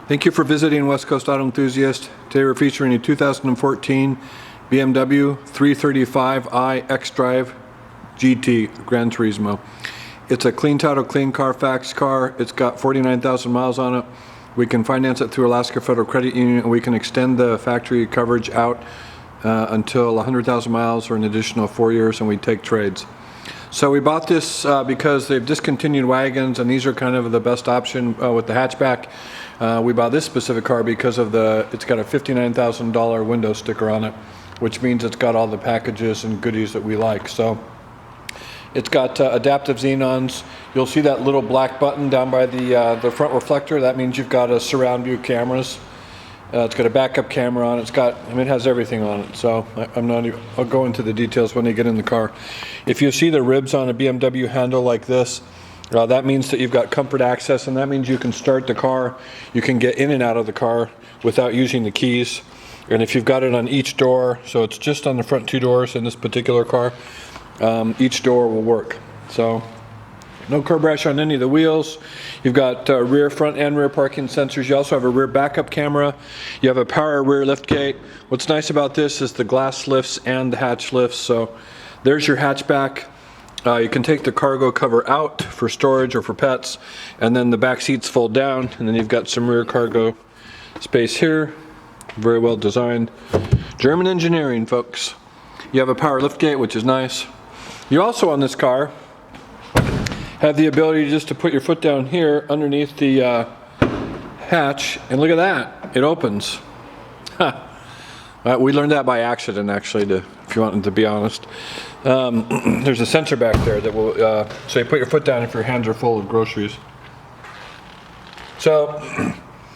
Thank you for visiting West Coast Auto Enthusiast. Today we're featuring a 2014 BMW 335i xDrive GT Gran Turismo. It's a clean title, clean Carfax car. It's got 49,000 miles on it. We can finance it through Alaska Federal Credit Union, and we can extend the factory coverage out until 100,000 miles or an additional 4 years, and we take trades. So we bought this because they've discontinued wagons, and these are kind of the best option with the hatchback. We bought this specific car because of it's got a $59,000 window sticker on it, which means it's got all the packages and goodies that we like. So it's got adaptive xenons. You'll see that little black button down by the front reflector. That means you've got a surround view cameras. It's got a backup camera on it. It has everything on it. So I'll go into the details when they get in the car. If you see the ribs on a BMW handle like this, that means that you've got comfort access, and that means you can start the car. You can get in and out of the car without using the keys. And if you've got it on each door, so it's just on the front two doors in this particular car, each door will work. So no curb rash on any of the wheels. You've got rear, front, and rear parking sensors. You also have a rear backup camera. You have a power rear liftgate. What's nice about this is the glass lifts and the hatch lifts. So there's your hatchback. You can take the cargo cover out for storage or for pets, and then the back seats fold down, and then you've got some rear cargo space here. Very well designed. German engineering, folks. You have a power liftgate, which is nice. You also, on this car, have the ability just to put your foot down here underneath the hatch, and look at that, it opens. We learned that by accident, actually, if you want to be honest. There's a sensor back there that will, so you put your foot down if your hands are full of groceries. So,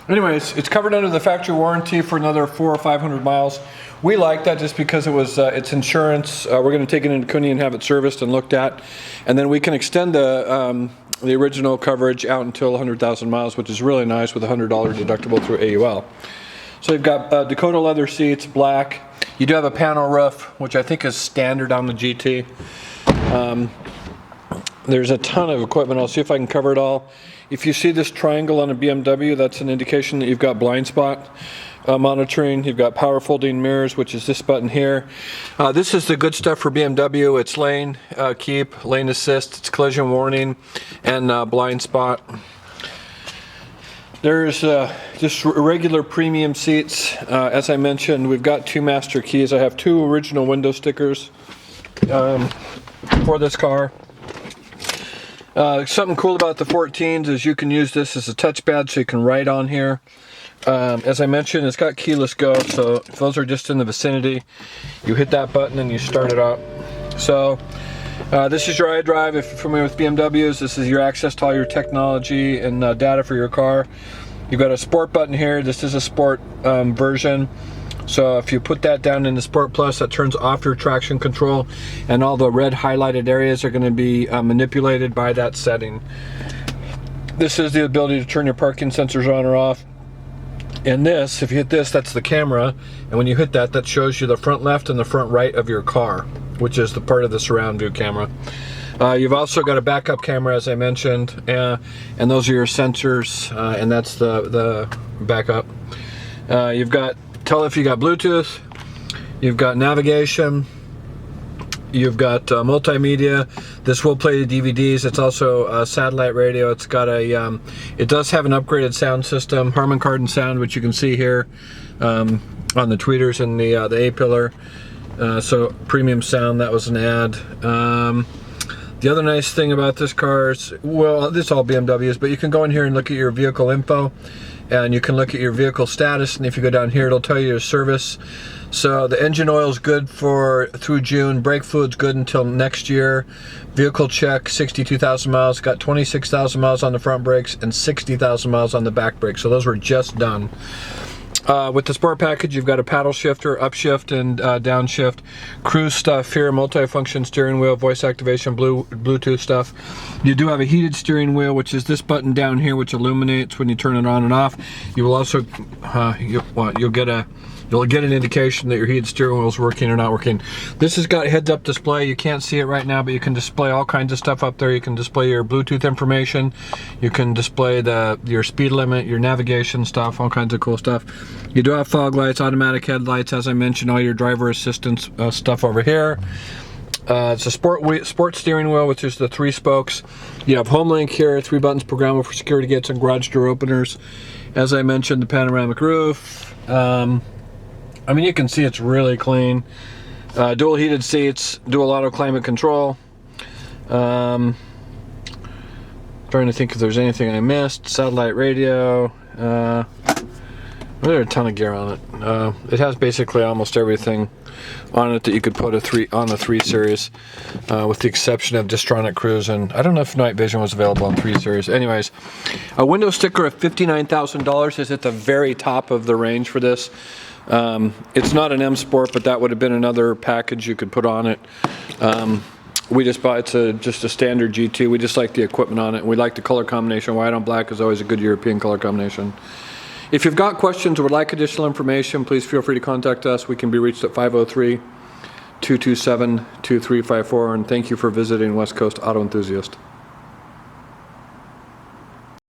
anyways, it's covered under the factory warranty for another 400 or 500 miles. We like that just because it's insurance. We're going to take it into Cooney and have it serviced and looked at, and then we can extend the original coverage out until 100,000 miles, which is really nice with a $100 deductible through AUL. So you've got Dakota leather seats, black. You do have a panel roof, which I think is standard on the GT. There's a ton of equipment. I'll see if I can cover it all. If you see this triangle on a BMW, that's an indication that you've got blind spot monitoring. You've got power folding mirrors, which is this button here. This is the good stuff for BMW. It's lane keep, lane assist, it's collision warning, and blind spot. There's just regular premium seats. As I mentioned, we've got 2 master keys. I have 2 original window stickers for this car. Something cool about the 14s is you can use this as a touchpad, so you can write on here. As I mentioned, it's got keyless go, so if those are just in the vicinity, you hit that button and you start it up. So this is your iDrive. If you're familiar with BMWs, this is your access to all your technology and data for your car. You've got a sport button here. This is a sport version. So if you put that down in the Sport Plus, that turns off your traction control, and all the red highlighted areas are going to be manipulated by that setting. This is the ability to turn your parking sensors on or off. And this, if you hit this, that's the camera, and when you hit that, that shows you the front left and the front right of your car, which is the part of the surround view camera. You've also got a backup camera, as I mentioned, and those are your sensors, and that's the backup. You've got, tell if you got Bluetooth, you've got navigation, you've got multimedia. This will play the DVDs. It's also satellite radio. It's got it does have an upgraded sound system, Harman Kardon sound, which you can see here on the tweeters and the A-pillar. So premium sound, that was an ad. The other nice thing about this car is, well, this is all BMWs, but you can go in here and look at your vehicle info, and you can look at your vehicle status, and if you go down here, it'll tell you your service. So the engine oil is good through June, brake fluid's good until next year, vehicle check, 62,000 miles, got 26,000 miles on the front brakes and 60,000 miles on the back brakes, so those were just done. With the Sport package, you've got a paddle shifter, upshift and downshift, cruise stuff here, multi-function steering wheel, voice activation, Bluetooth stuff. You do have a heated steering wheel, which is this button down here, which illuminates when you turn it on and off. You will also, you'll get a You'll get an indication that your heated steering wheel is working or not working. This has got heads-up display. You can't see it right now, but you can display all kinds of stuff up there. You can display your Bluetooth information. You can display your speed limit, your navigation stuff, all kinds of cool stuff. You do have fog lights, automatic headlights, as I mentioned, all your driver assistance stuff over here. It's a sport steering wheel, which is the 3 spokes. You have home link here, 3 buttons programmable for security gates and garage door openers. As I mentioned, the panoramic roof. I mean, you can see it's really clean. Dual heated seats, dual auto climate control. Trying to think if there's anything I missed. Satellite radio. There's a ton of gear on it. It has basically almost everything on it that you could put on the 3 Series, with the exception of Distronic Cruise, and I don't know if night vision was available on 3 Series. Anyways, a window sticker of $59,000 is at the very top of the range for this. It's not an M Sport, but that would have been another package you could put on it. We just bought just a standard GT. We just like the equipment on it. We like the color combination. White on black is always a good European color combination. If you've got questions or would like additional information, please feel free to contact us. We can be reached at 503-227-2354. And thank you for visiting West Coast Auto Enthusiast.